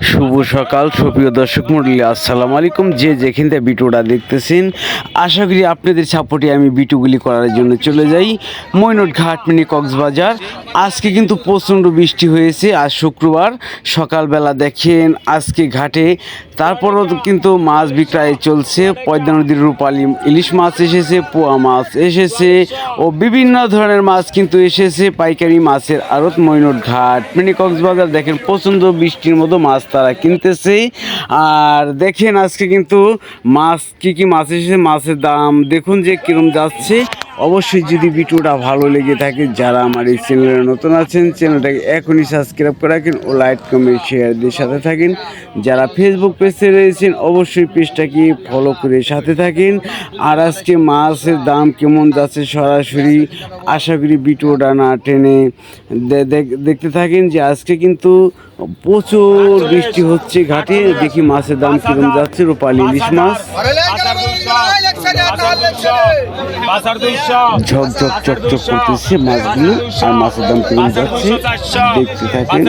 শুভ সকাল সুপ্রিয় দর্শক মণ্ডলী, আসসালামু আলাইকুম। যে যেখান থেকে ভিডিওটা দেখতেছেন, আশা করি আপনাদের সাপোর্টে আমি ভিডিওগুলি করার জন্য চলে যাই মৈনট ঘাট মিনি কক্সবাজার। আজকে কিন্তু প্রচণ্ড বৃষ্টি হয়েছে, আজ শুক্রবার সকালবেলা দেখেন আজকে ঘাটে। তারপরও কিন্তু মাছ বিক্রয় চলছে। পদ্মা নদীর রূপালী ইলিশ মাছ এসেছে, পোয়া মাছ এসেছে ও বিভিন্ন ধরনের মাছ কিন্তু এসেছে। পাইকারি মাছের আড়ত মৈনট ঘাট মিনি কক্সবাজার। দেখেন প্রচণ্ড বৃষ্টির মতো মাছ তারা কিনতেছে। আর দেখেন আজকে কিন্তু মাছ কী মাছ এসেছে, মাছের দাম দেখুন যে কীরকম যাচ্ছে। অবশ্যই যদি ভিডিওটা ভালো লেগে থাকে, যারা আমার এই চ্যানেলে নতুন আছেন চ্যানেলটাকে এখনই সাবস্ক্রাইব করে রাখেন ও লাইক কমেন্ট শেয়ার দিয়ে সাথে থাকেন। যারা ফেসবুক পেজে রয়েছেন অবশ্যই পেজটাকে ফলো করে সাথে থাকেন। আর আজকে মাছের দাম কেমন যাচ্ছে সরাসরি আশা করি ভিডিওটা না টেনে দেখতে থাকেন। যে আজকে কিন্তু প্রচুর বৃষ্টি হচ্ছে ঘাটে। দেখি মাছের দাম কিরকম যাচ্ছে। রূপালী ইলিশ মাছ ঝকঝক চকচক করতেছে মাছগুলো। আর মাছের দাম কিরকম যাচ্ছে দেখতে থাকেন।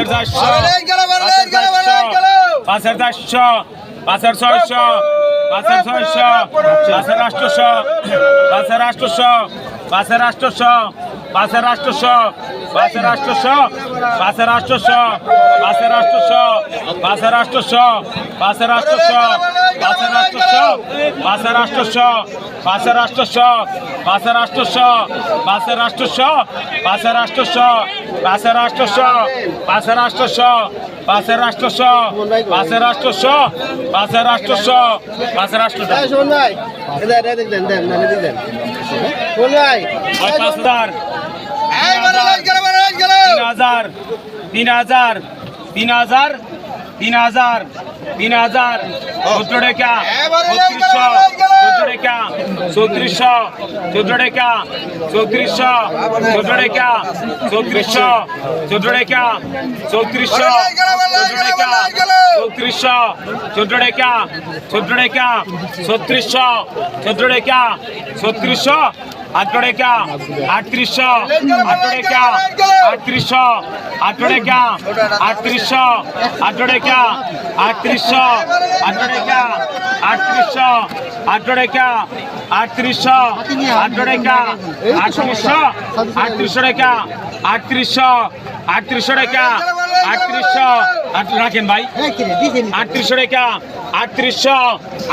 রাখেন ভাই 3800 টাকা 3800 টাকা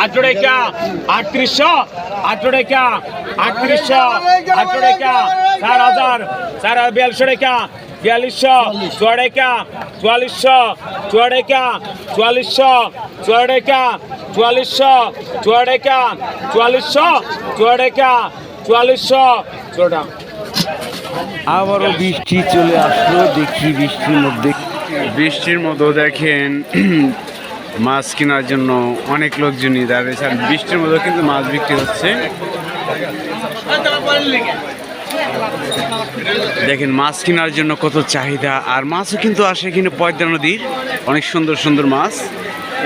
3800 টাকা 3800 টাকা 4000 4200 টাকা 4200 টাকা 4400 টাকা 4400 টাকা 4400 টাকা 4400 টাকা 4400 টাকা। আবারও বৃষ্টি চলে আসলো। দেখি বৃষ্টির মধ্যে দেখেন মাছ কেনার জন্য অনেক লোকজনই দাঁড়িয়েছে। আর বৃষ্টির মধ্যে কিন্তু মাছ বিক্রি হচ্ছে। দেখেন মাছ কেনার জন্য কত চাহিদা। আর মাছও কিন্তু আসে কিন্তু পদ্মা নদীর অনেক সুন্দর সুন্দর মাছ।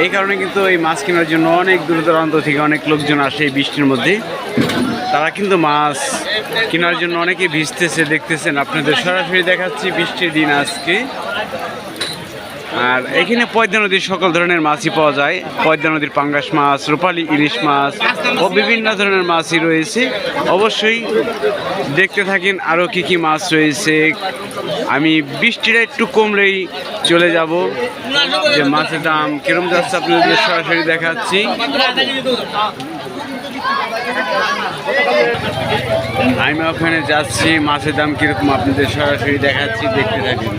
এই কারণে কিন্তু এই মাছ কেনার জন্য অনেক দূর দূরান্ত থেকে অনেক লোকজন আসে এই বৃষ্টির মধ্যে। তারা কিন্তু মাছ কেনার জন্য অনেকে ভিজতেছে, দেখতেছেন আপনাদের সরাসরি দেখাচ্ছি বৃষ্টির দিন আজকে। আর এখানে পদ্মা নদীর সকল ধরনের মাছই পাওয়া যায়। পদ্মা নদীর পাঙ্গাস মাছ, রূপালী ইলিশ মাছ ও বিভিন্ন ধরনের মাছই রয়েছে। অবশ্যই দেখতে থাকেন আরও কি মাছ রয়েছে। আমি বৃষ্টিটা একটু কমলেই চলে যাব যে মাছের দাম কিরম যাচ্ছে আপনাদের সরাসরি দেখাচ্ছি। আমি ওখানে যাচ্ছি, মাছের দাম কিরকম আপনাদের সরাসরি দেখাচ্ছি, দেখতে থাকেন।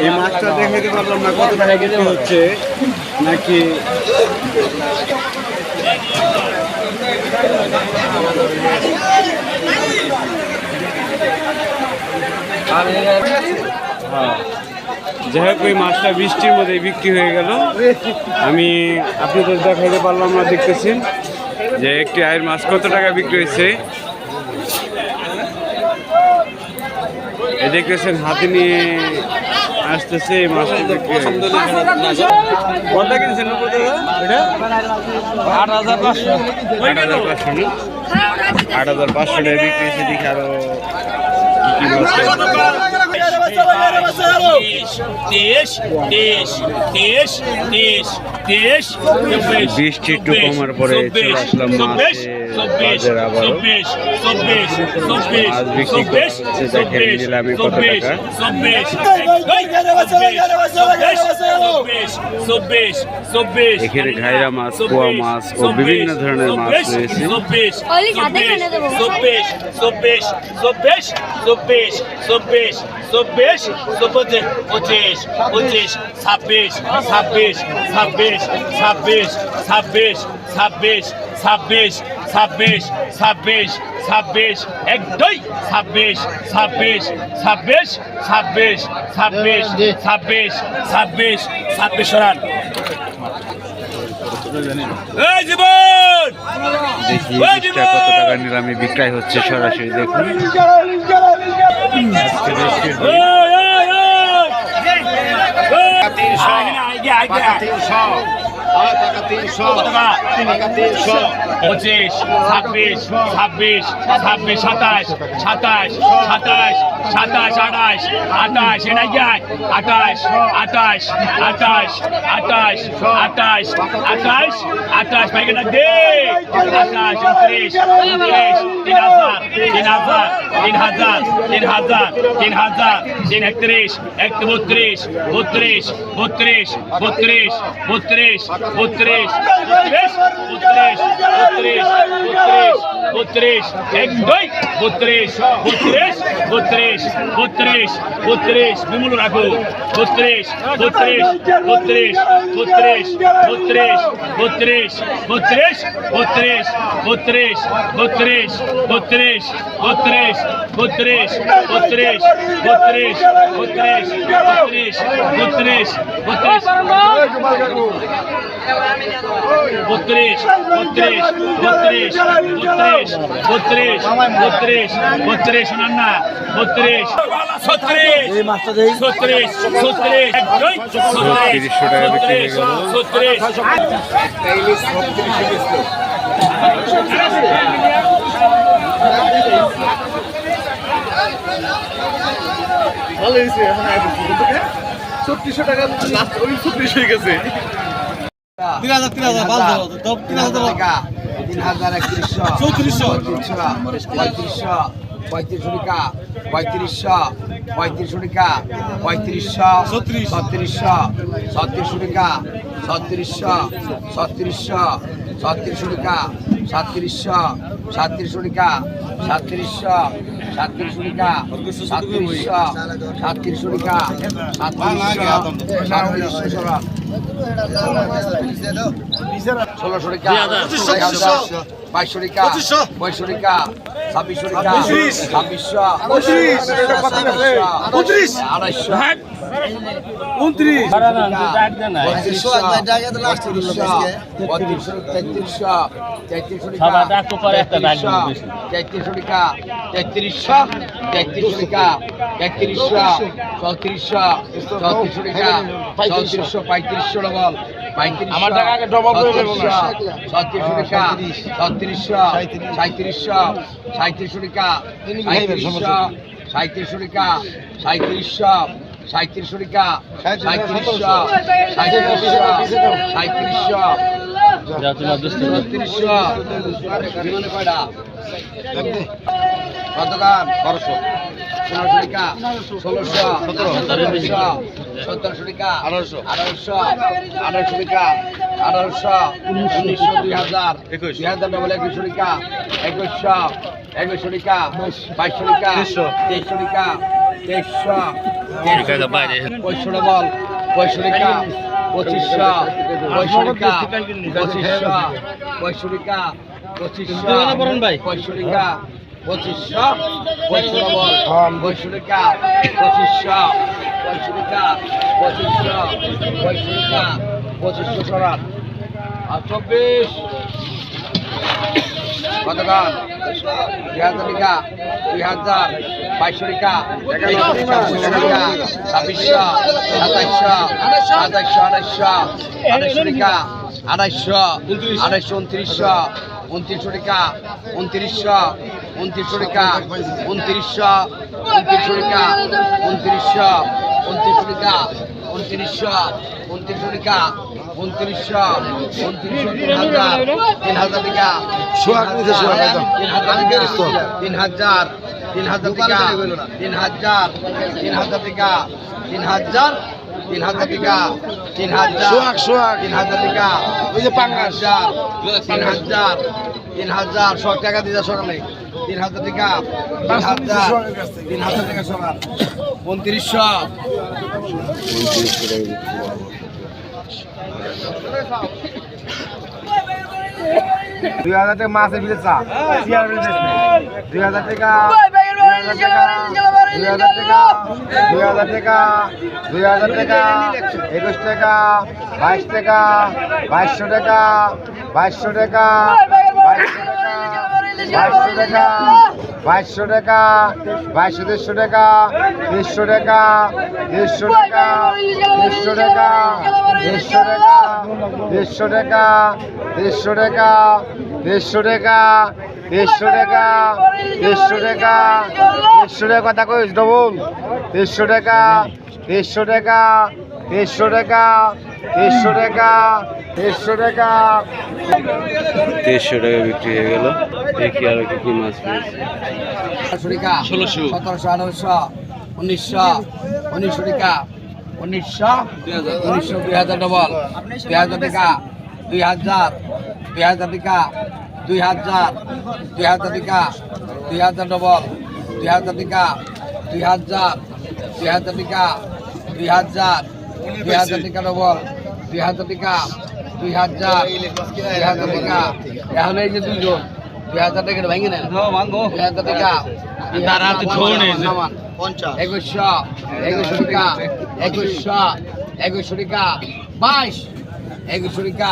এই মাছটা দেখাইতে পারলাম না কত টাকা কেজি হচ্ছে নাকি। যাই হোক ওই মাছটা বৃষ্টির মধ্যে বিক্রি হয়ে গেল। আমি আপনাদের দেখাইতে পারলাম না। দেখতেছেন যে একটি আয়ের মাছ কত টাকা বিক্রি হয়েছে। এই দেখতেছেন হাতে নিয়ে আসতেছে মাছটা দেখে। কোনটা কিনছেন এটা 8,500 8,500 টাকা বিক্রি হয়েছে দেখে আরো কি মাছ বৃষ্টি একটু কমার পরে চলে আসলাম মাছের বাজারে আবারও। মাছ বিক্রি করছে দেখেন নিলামে কত টাকা। এখানে ঘাইরা মাছ, পোয়া মাছ ও বিভিন্ন ধরনের মাছ রয়েছে। দেখি ইলিশটা কত টাকা নিলামে বিক্রয় হচ্ছে সরাসরি দেখুন। আজকে বৃষ্টির দিন। পঁচিশ, ছাব্বিশ, ছাব্বিশ, ছাব্বিশ, সাতাশ, সাতাশ, সাতাশ, সাতাশ, আঠাশ, আঠাশ, আঠাশ, আঠাশ, আঠাশ, আঠাশ, আঠাশ, আঠাশ, আঠাশ, পাইকানা দে, আঠাশ, 29, 29, 3,000, 3,000, 3,000, 3,000, 3,000, 3,31, 32, 32, 32, 32, 32, 32, 32, 32, বিমুল রাখো 32, 32, 32, 32, 32, 32, 32, 32, 32, 32, 32, 32, 32, 32, 32, 32, 32, $3600 টাকা লাস্ট ওই 36 হয়ে গেছে 3,000 আমার টাকা আগে ডবল করে দেব না 3700 টাকা 3700 3700 টাকা 3700 টাকা 3700 টাকা 1500 টাকা 1600 1700 1700 টাকা 1800 টাকা 1800 1900 2000 2000 ডবল 2100 টাকা 2100 টাকা 2200 টাকা 2300 টাকা 2300 বাইরে 2500 ডবল 2500 টাকা 2500 টাকা 2500 টাকা 2500 টাকা 2500 টাকা 2500 ডবল 2500 টাকা 2500 টাকা 2500 সরান আর 24 কত গান 2000 টাকা 2000 2200 টাকা 2100 টাকা 2600 2700 2800 টাকা 2800 2900 টাকা 2900 টাকা 2900 টাকা 2900 টাকা 2900 টাকা 3000 টাকা 3000 টাকা 3000 টাকা 3000 টাকা 3000 100 টাকা দিতে সকালে 3000 টাকা 3000 টাকা সকাল 2900 2000 টাকা মাছের বিলে চা 2000 টাকা 2000 টাকা 2000 টাকা 2000 টাকা 21 টাকা 22 টাকা 2200 টাকা 2200 টাকা 2200 টাকা 2200 টাকা 2200 টাকা 150 টাকা 150 টাকা 150 টাকা 150 টাকা 150 টাকা 150 টাকা 150 টাকা 150 টাকা 150 টাকা কথা কইস ডবল 150 টাকা 150 টাকা 150 টাকা 150 টাকা 150 টাকা 150 টাকা বিক্রি হয়ে গেল। দেখি আর কি মাছ পেয়েছি। 1600 1700 1800 1900 টাকা 1900 2000 ডবল 2000 টাকা 2000 টাকা 2000 টাকা 2000 ডবল 2000 টাকা 2000 টাকা 2000 টাকা ডবল 2000 টাকা 2000 টাকা এখন এই যে দুইজন 2000 টাকা ভেঙে নেন 2000 টাকা 2100 টাকা 2100 টাকা 22 2100 টাকা 2200 টাকা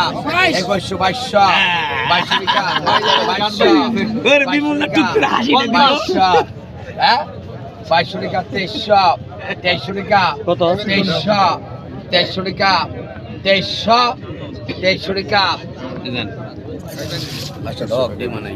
2200 টাকা 2300 টাকা কত 2300 টাকা 2300 টাকা আচ্ছা ডগ মানে